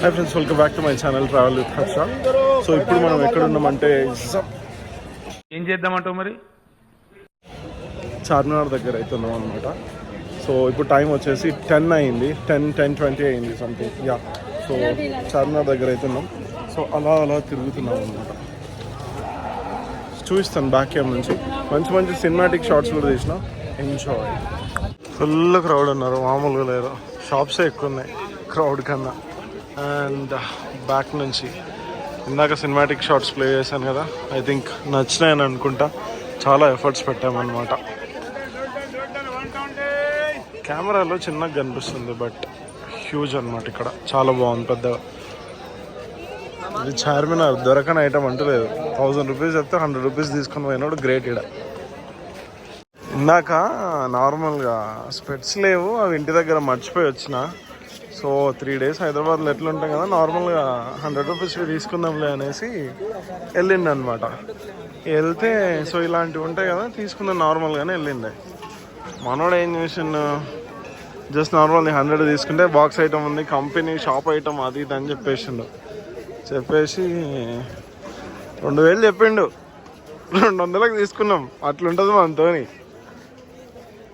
Hi friends, welcome back to my channel travel with Harsha. So ఇప్పుడు మనం ఎక్కడ ఉన్నామంటే ఏం చేద్దామంటావు మరి? చార్మినార్ దగ్గర అయితే ఉన్నాం అనమాట. సో ఇప్పుడు టైం వచ్చేసి 10 అయింది, 10:20 అయింది సంథింగ్. యా, సో చార్మినార్ దగ్గర అయితే ఉన్నాం. సో అలా తిరుగుతున్నాం అనమాట. చూపిస్తాను బ్యాక్ క్యామ్ నుంచి. మంచి మంచి సినిమాటిక్ షాట్స్ కూడా తీసిన. ఎంజాయ్. ఫుల్ క్రౌడ్ ఉన్నారు, మామూలుగా లేరు. షాప్సే ఎక్కువ ఉన్నాయి క్రౌడ్ కన్నా. అండ్ బ్యాక్ నుంచి ఇందాక సినిమాటిక్ షాట్స్ ప్లే చేశాను కదా, ఐ థింక్ నచ్చినాయని అనుకుంటా. చాలా ఎఫర్ట్స్ పెట్టామన్నమాట. కెమెరాలో చిన్నగా కనిపిస్తుంది, బట్ హ్యూజ్ అనమాట. ఇక్కడ చాలా బాగుంది, పెద్దగా. ఇది చార్మినార్ దొరకని ఐటమ్ అంటూ లేదు. 1000 రూపీస్ చెప్తే 100 రూపీస్ తీసుకుని పోయినాడు గ్రేట్. ఇక్కడ ఇందాక నార్మల్గా స్పెట్స్ లేవు, అవి ఇంటి దగ్గర మర్చిపోయి వచ్చిన. సో 3 days హైదరాబాద్లో ఎట్లా ఉంటాం కదా, నార్మల్గా 100 రూపీస్ తీసుకుందాంలే అనేసి వెళ్ళిండు అనమాట. వెళ్తే సో ఇలాంటివి ఉంటాయి కదా, తీసుకుందాం నార్మల్గానే వెళ్ళిండే. మనోడు ఏం చేసిండు, జస్ట్ నార్మల్ 100 తీసుకుంటే బాక్స్ ఐటమ్ ఉంది, కంపెనీ షాప్ ఐటమ్ అది ఇది అని చెప్పేసి 2000 చెప్పిండు. 200కి తీసుకున్నాం. అట్లుంటుంది మనతోని.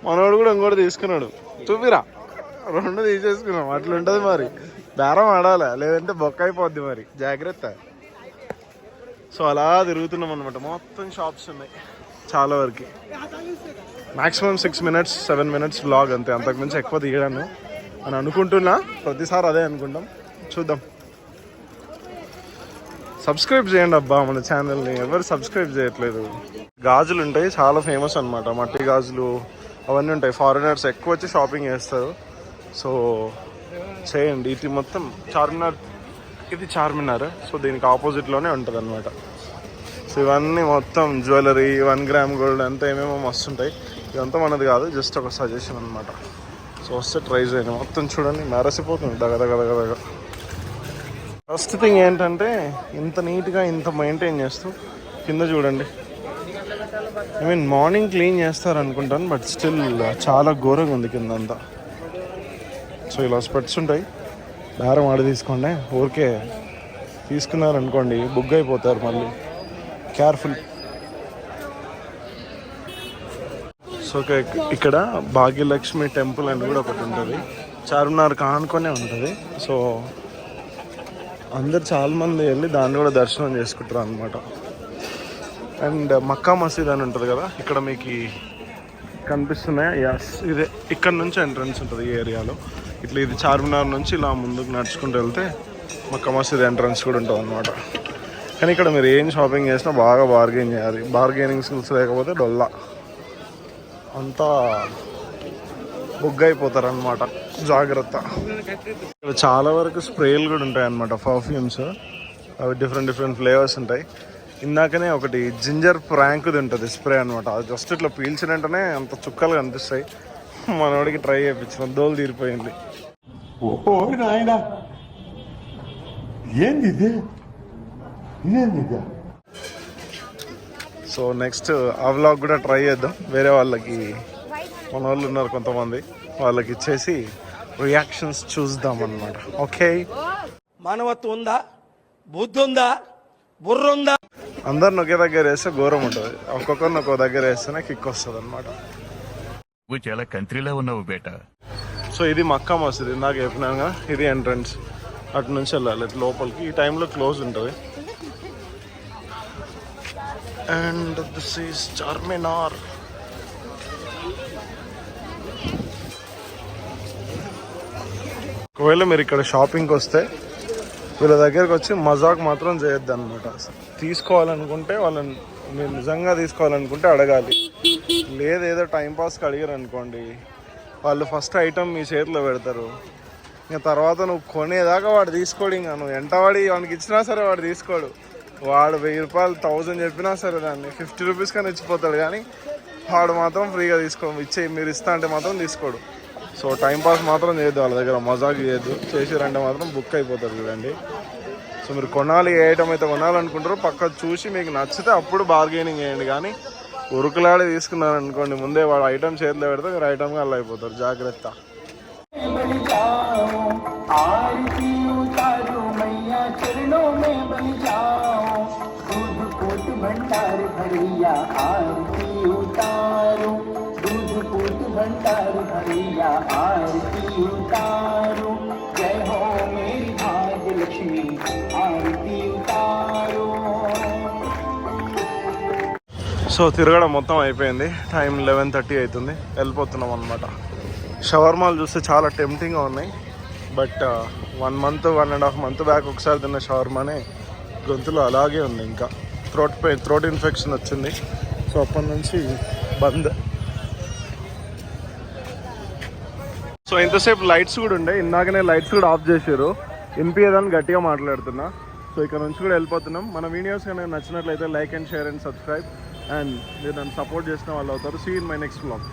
మనోడు కూడా ఇంకోటి తీసుకున్నాడు. చూపిరా, 2 తీసేసుకున్నాం. అట్లుంటుంది మరి. బేరం ఆడాలి, లేదంటే బొక్క అయిపోద్ది మరి, జాగ్రత్త. సో అలా తిరుగుతున్నాం అనమాట. మొత్తం షాప్స్ ఉన్నాయి చాలా వరకు. మ్యాక్సిమం 6 minutes 7 minutes వ్లాగ్ అంతే, అంతకుమించి ఎక్కువ తీయడాను అని అనుకుంటున్నా. ప్రతిసారి అదే అనుకుంటాం, చూద్దాం. సబ్స్క్రైబ్ చేయండి అబ్బా మన ఛానల్ని, ఎవరు సబ్స్క్రైబ్ చేయట్లేదు. గాజులు ఉంటాయి, చాలా ఫేమస్ అనమాట. మట్టి గాజులు అవన్నీ ఉంటాయి. ఫారినర్స్ ఎక్కువ వచ్చి షాపింగ్ చేస్తారు. సో చేయండి. ఇది మొత్తం చార్మినార్, ఇది చార్మినార్. సో దీనికి ఆపోజిట్లోనే ఉంటుంది అనమాట. సో ఇవన్నీ మొత్తం జ్యువెలరీ, 1 gram గోల్డ్ అంతా ఏమేమో మస్తు ఉంటాయి. ఇదంతా మనది కాదు, జస్ట్ ఒక సజెషన్ అనమాట. సో వస్తే ట్రై చేయండి. మొత్తం చూడండి, మెరసిపోతుంది దగ్గర. ఫస్ట్ థింగ్ ఏంటంటే, ఇంత నీట్గా ఇంత మెయింటైన్ చేస్తూ కింద చూడండి. ఐ మీన్ మార్నింగ్ క్లీన్ చేస్తారు అనుకుంటాను, బట్ స్టిల్ చాలా ఘోరంగా ఉంది కింద అంతా. సో ఇలా స్పెట్స్ ఉంటాయి, బేరం ఆడి తీసుకోండి. ఊరికే తీసుకున్నారనుకోండి బుక్ అయిపోతారు మళ్ళీ. కేర్ఫుల్. సో ఇక్కడ భాగ్యలక్ష్మి టెంపుల్ అని కూడా ఒకటి ఉంటుంది, చార్మినార్ ఆనుకొనే ఉంటుంది. సో అందరు చాలామంది వెళ్ళి దాన్ని కూడా దర్శనం చేసుకుంటారు అనమాట. అండ్ మక్కా మసీద్ అని ఉంటుంది కదా, ఇక్కడ మీకు కనిపిస్తున్నాయి. యస్, ఇదే. ఇక్కడ నుంచి ఎంట్రన్స్ ఉంటుంది ఈ ఏరియాలో. ఇట్లా ఇది చార్మినార్ నుంచి ఇలా ముందుకు నడుచుకుంటూ వెళ్తే మక్కా మసీద్ ఎంట్రన్స్ కూడా ఉంటుంది అనమాట. కానీ ఇక్కడ మీరు ఏం షాపింగ్ చేసినా బాగా బార్గెయిన్ చేయాలి. బార్గెనింగ్ స్కిల్స్ లేకపోతే డొల్లా, అంతా బుగ్ అయిపోతారు అనమాట. జాగ్రత్త. ఇక్కడ చాలా వరకు స్ప్రేలు కూడా ఉంటాయి అన్నమాట, పర్ఫ్యూమ్స్. అవి డిఫరెంట్ ఫ్లేవర్స్ ఉంటాయి. ఇందాకనే ఒకటి జింజర్ ప్రాంక్ది ఉంటుంది స్ప్రే అనమాట. అది జస్ట్ ఇట్లా పీల్చిన వెంటనే అంత చుక్కలు కనిపిస్తాయి. మనోడికి ట్రై చేయించిన, దోలు తీరిపోయింది. సో నెక్స్ట్ ఆ వ్లాగ్ కూడా ట్రై చేద్దాం. వేరే వాళ్ళకి, మన వాళ్ళు ఉన్నారు కొంతమంది, వాళ్ళకి ఇచ్చేసి రియాక్షన్స్ చూద్దాం అన్నమాట. ఓకే, మానవత్వం ఉందా, బుద్ధి ఉందా, బుర్ర ఉందా? అందరిని ఒకే దగ్గర వేస్తే ఘోరం ఉంటుంది. ఒక్కొక్కరిని ఒక్కొక్క దగ్గర వేస్తేనే కిక్ వస్తుంది అనమాట. నువ్వు చాలా కంట్రీలో ఉన్నావు బేట. సో ఇది మక్కా మసీద్, ఇందాక చెప్పినాను కదా, ఇది ఎంట్రన్స్. అటు నుంచి వెళ్ళాలి లోపలికి. ఈ టైంలో క్లోజ్ ఉంటుంది. And this is Charminar. ఒకవేళ మీరు ఇక్కడ షాపింగ్కి వస్తే వీళ్ళ దగ్గరకు వచ్చి మజాక్ మాత్రం చేయొద్దు అనమాట. తీసుకోవాలనుకుంటే వాళ్ళని, మీరు నిజంగా తీసుకోవాలనుకుంటే అడగాలి. లేదేదో టైంపాస్కి అడిగారు అనుకోండి, వాళ్ళు ఫస్ట్ ఐటమ్ మీ చేతిలో పెడతారు. ఇంకా తర్వాత నువ్వు కొనేదాకా వాడు తీసుకోడు. ఇంకా నువ్వు ఎంటవాడి వాడికి ఇచ్చినా సరే వాడు తీసుకోడు. వాడు 1000 రూపాయలు 1000 చెప్పినా సరే దాన్ని 50 రూపీస్ కానీ ఇచ్చిపోతాడు. కానీ వాడు మాత్రం ఫ్రీగా మీరు ఇస్తా అంటే మాత్రం తీసుకోడు. సో టైంపాస్ మాత్రం చేయొద్దు వాళ్ళ దగ్గర, మజాక్ చేయొద్దు. చేసారంటే మాత్రం బుక్ అయిపోతారు చూడండి. సో మీరు కొనాలి, ఏ ఐటమ్ అయితే కొనాలనుకుంటారో పక్క చూసి మీకు నచ్చితే అప్పుడు బార్గెనింగ్ చేయండి. కానీ ఉరుకులాడే తీసుకున్నారనుకోండి, ముందే వాడు ఐటమ్ చేతిలో పెడితే మీరు ఐటమ్గా అలా అయిపోతారు. జాగ్రత్త. उतारो जय हो मेरी भाग्य लक्ष्मी आरती उतारो సో తిరగడం మొత్తం అయిపోయింది. టైం 11:30 అవుతుంది. వెళ్ళిపోతున్నాం అనమాట. షవర్మాలు చూస్తే చాలా టెంప్టింగ్గా ఉన్నాయి. బట్ 1 month 1.5 month బ్యాక్ ఒకసారి తిన్న షవర్మానే గొంతులో అలాగే ఉంది. ఇంకా థ్రోట్ ఇన్ఫెక్షన్ వచ్చింది. సో అప్పటి నుంచి బంద్. సో ఇంతసేపు లైట్స్ కూడా ఉండే, ఇందాకనే లైట్స్ కూడా ఆఫ్ చేశారు. వినిపించదని గట్టిగా మాట్లాడుతున్నా. సో ఇక్కడ నుంచి కూడా వెళ్ళిపోతున్నాం. మన వీడియోస్ కనుక నచ్చినట్లయితే like and share and subscribe. And మీరు నన్ను సపోర్ట్ చేసిన వాళ్ళు అవుతారు. See in my next vlog.